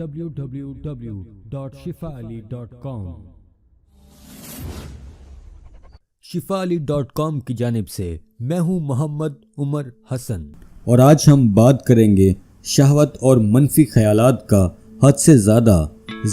www.shifaali.com shifaali.com کی جانب سے میں ہوں محمد عمر حسن، اور آج ہم بات کریں گے شہوت اور منفی خیالات کا حد سے زیادہ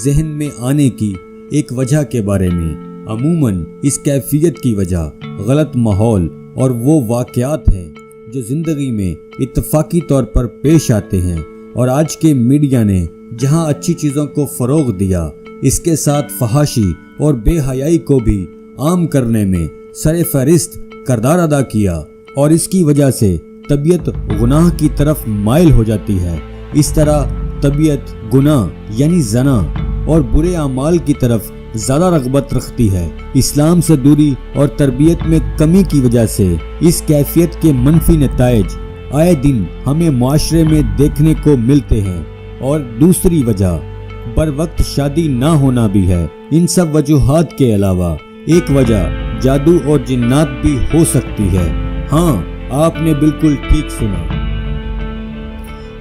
ذہن میں آنے کی ایک وجہ کے بارے میں۔ عموماً اس کیفیت کی وجہ غلط ماحول اور وہ واقعات ہیں جو زندگی میں اتفاقی طور پر پیش آتے ہیں، اور آج کے میڈیا نے جہاں اچھی چیزوں کو فروغ دیا، اس کے ساتھ فحاشی اور بے حیائی کو بھی عام کرنے میں سر فہرست کردار ادا کیا، اور اس کی وجہ سے طبیعت گناہ کی طرف مائل ہو جاتی ہے۔ اس طرح طبیعت گناہ یعنی زنا اور برے اعمال کی طرف زیادہ رغبت رکھتی ہے۔ اسلام سے دوری اور تربیت میں کمی کی وجہ سے اس کیفیت کے منفی نتائج آئے دن ہمیں معاشرے میں دیکھنے کو ملتے ہیں، اور دوسری وجہ بر وقت شادی نہ ہونا بھی ہے۔ ان سب وجوہات کے علاوہ ایک وجہ جادو اور جنات بھی ہو سکتی ہے۔ ہاں، آپ نے بالکل ٹھیک سنا۔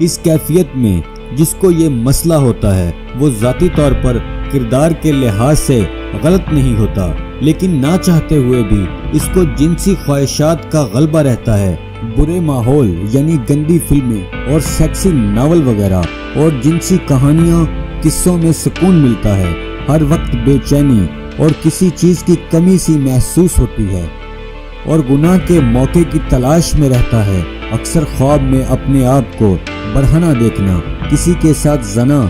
اس کیفیت میں جس کو یہ مسئلہ ہوتا ہے وہ ذاتی طور پر کردار کے لحاظ سے غلط نہیں ہوتا، لیکن نہ چاہتے ہوئے بھی اس کو جنسی خواہشات کا غلبہ رہتا ہے۔ برے ماحول یعنی گندی فلمیں اور سیکسی ناول وغیرہ اور جنسی کہانیاں قصوں میں سکون ملتا ہے۔ ہر وقت بے چینی اور کسی چیز کی کمی سی محسوس ہوتی ہے، اور گناہ کے موقع کی تلاش میں رہتا ہے۔ اکثر خواب میں اپنے آپ کو برہنہ دیکھنا، کسی کے ساتھ زنا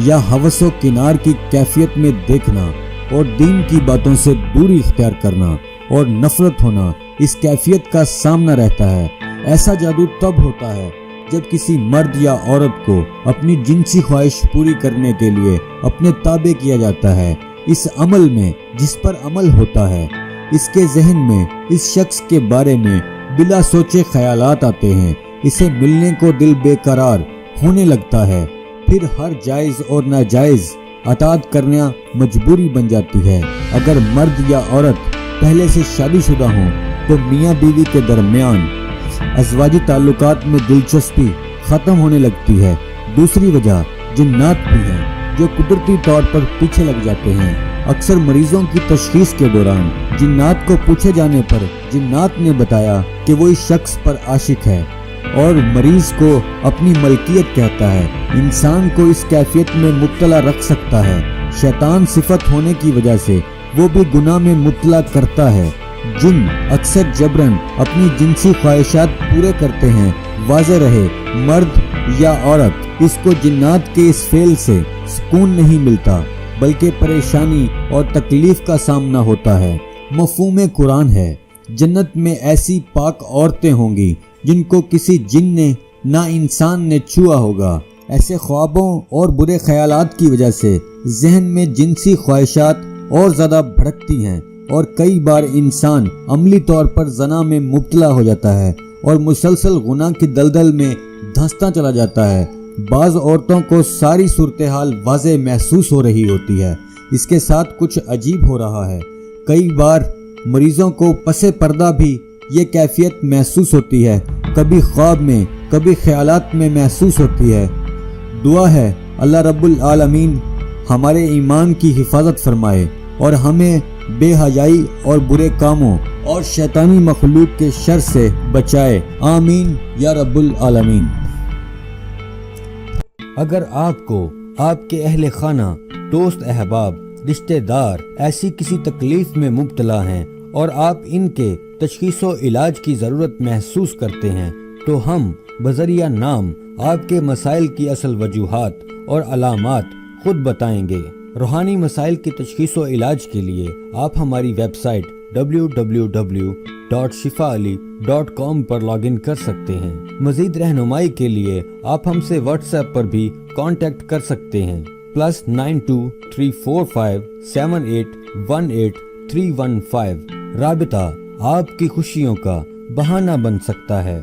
یا ہوس و کنار کی کیفیت میں دیکھنا، اور دین کی باتوں سے دوری اختیار کرنا اور نفرت ہونا اس کیفیت کا سامنا رہتا ہے۔ ایسا جادو تب ہوتا ہے جب کسی مرد یا عورت کو اپنی جنسی خواہش پوری کرنے کے لیے اپنے تابع کیا جاتا ہے۔ اس عمل میں جس پر عمل ہوتا ہے، اس کے ذہن میں اس شخص کے بارے میں بلا سوچے خیالات آتے ہیں۔ اسے ملنے کو دل بے قرار ہونے لگتا ہے، پھر ہر جائز اور ناجائز اطاعت کرنا مجبوری بن جاتی ہے۔ اگر مرد یا عورت پہلے سے شادی شدہ ہوں تو میاں بیوی کے درمیان ازواجی تعلقات میں دلچسپی ختم ہونے لگتی ہے۔ دوسری وجہ جنات بھی ہیں جو قدرتی طور پر پیچھے لگ جاتے ہیں۔ اکثر مریضوں کی تشخیص کے دوران جنات کو پوچھے جانے پر جنات نے بتایا کہ وہ اس شخص پر عاشق ہے، اور مریض کو اپنی ملکیت کہتا ہے۔ انسان کو اس کیفیت میں مبتلا رکھ سکتا ہے۔ شیطان صفت ہونے کی وجہ سے وہ بھی گناہ میں مبتلا کرتا ہے۔ جن اکثر جبراً اپنی جنسی خواہشات پورے کرتے ہیں۔ واضح رہے، مرد یا عورت، اس کو جنات کے اس فعل سے سکون نہیں ملتا، بلکہ پریشانی اور تکلیف کا سامنا ہوتا ہے۔ مفہوم قرآن ہے، جنت میں ایسی پاک عورتیں ہوں گی جن کو کسی جن نے نہ انسان نے چھوا ہوگا۔ ایسے خوابوں اور برے خیالات کی وجہ سے ذہن میں جنسی خواہشات اور زیادہ بھڑکتی ہیں، اور کئی بار انسان عملی طور پر زنا میں مبتلا ہو جاتا ہے اور مسلسل گناہ کی دلدل میں دھنستا چلا جاتا ہے۔ بعض عورتوں کو ساری صورتحال واضح محسوس ہو رہی ہوتی ہے، اس کے ساتھ کچھ عجیب ہو رہا ہے۔ کئی بار مریضوں کو پس پردہ بھی یہ کیفیت محسوس ہوتی ہے، کبھی خواب میں، کبھی خیالات میں محسوس ہوتی ہے۔ دعا ہے اللہ رب العالمین ہمارے ایمان کی حفاظت فرمائے اور ہمیں بے حیائی اور برے کاموں اور شیطانی مخلوق کے شر سے بچائے، آمین یا رب العالمین۔ اگر آپ کو آپ کے اہل خانہ، دوست احباب، رشتہ دار ایسی کسی تکلیف میں مبتلا ہیں اور آپ ان کے تشخیص و علاج کی ضرورت محسوس کرتے ہیں، تو ہم بذریعہ نام آپ کے مسائل کی اصل وجوہات اور علامات خود بتائیں گے۔ روحانی مسائل کی تشخیص و علاج کے لیے آپ ہماری ویب سائٹ www.shifaali.com پر لاگ ان کر سکتے ہیں۔ مزید رہنمائی کے لیے آپ ہم سے واٹس ایپ پر بھی کانٹیکٹ کر سکتے ہیں، +923457818315۔ رابطہ آپ کی خوشیوں کا بہانہ بن سکتا ہے۔